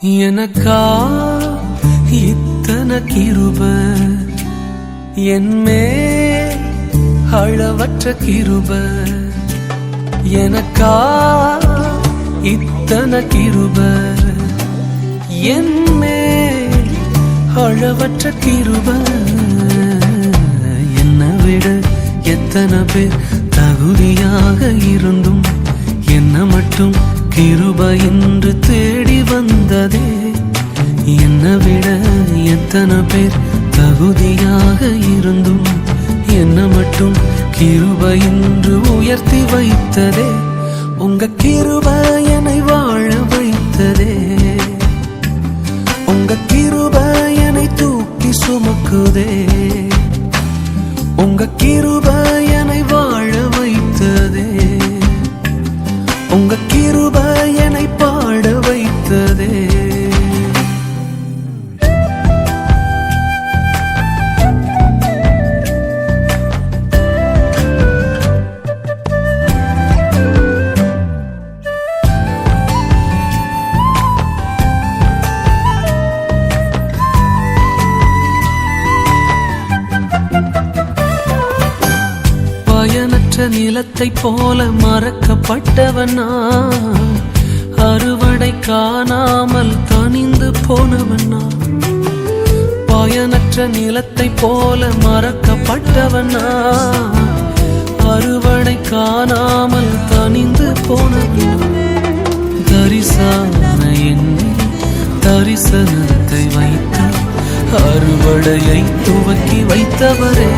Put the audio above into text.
எனக்கா இத்தனை கிருப என்மே அளவற்ற கிருப எனக்கா இத்தனை கிருப என்மே அளவற்ற கிருப என்னை விட எத்தனை பேர் தகுதியாக இருந்தும் என்ன மட்டும் கிருப என்று தேடி வந்ததே. என்னை விட எத்தனை பேர் தகுதியாக இருந்தும் என்ன மட்டும் கிருப என்று உயர்த்தி வைத்ததே. உங்க கிருப என்னை வாழ வைத்ததே. உங்க கிருப என்னை தூக்கி சுமக்குதே. உங்க கிருப என்னை வாழ வைத்ததே. உங்க கிருப என்னை பாட வைத்ததே. பயனற்ற நிலத்தை போல மறக்கப்பட்டவனா, அறுவடை காணாமல் தனிந்து போனவனா. பயனற்ற நிலத்தை போல மறக்கப்பட்டவனா, அறுவடை காணாமல் தனிந்து போனவனா. தரிசன எண்ணில் தரிசனத்தை வைத்து அறுவடையை துவக்கி வைத்தவரே.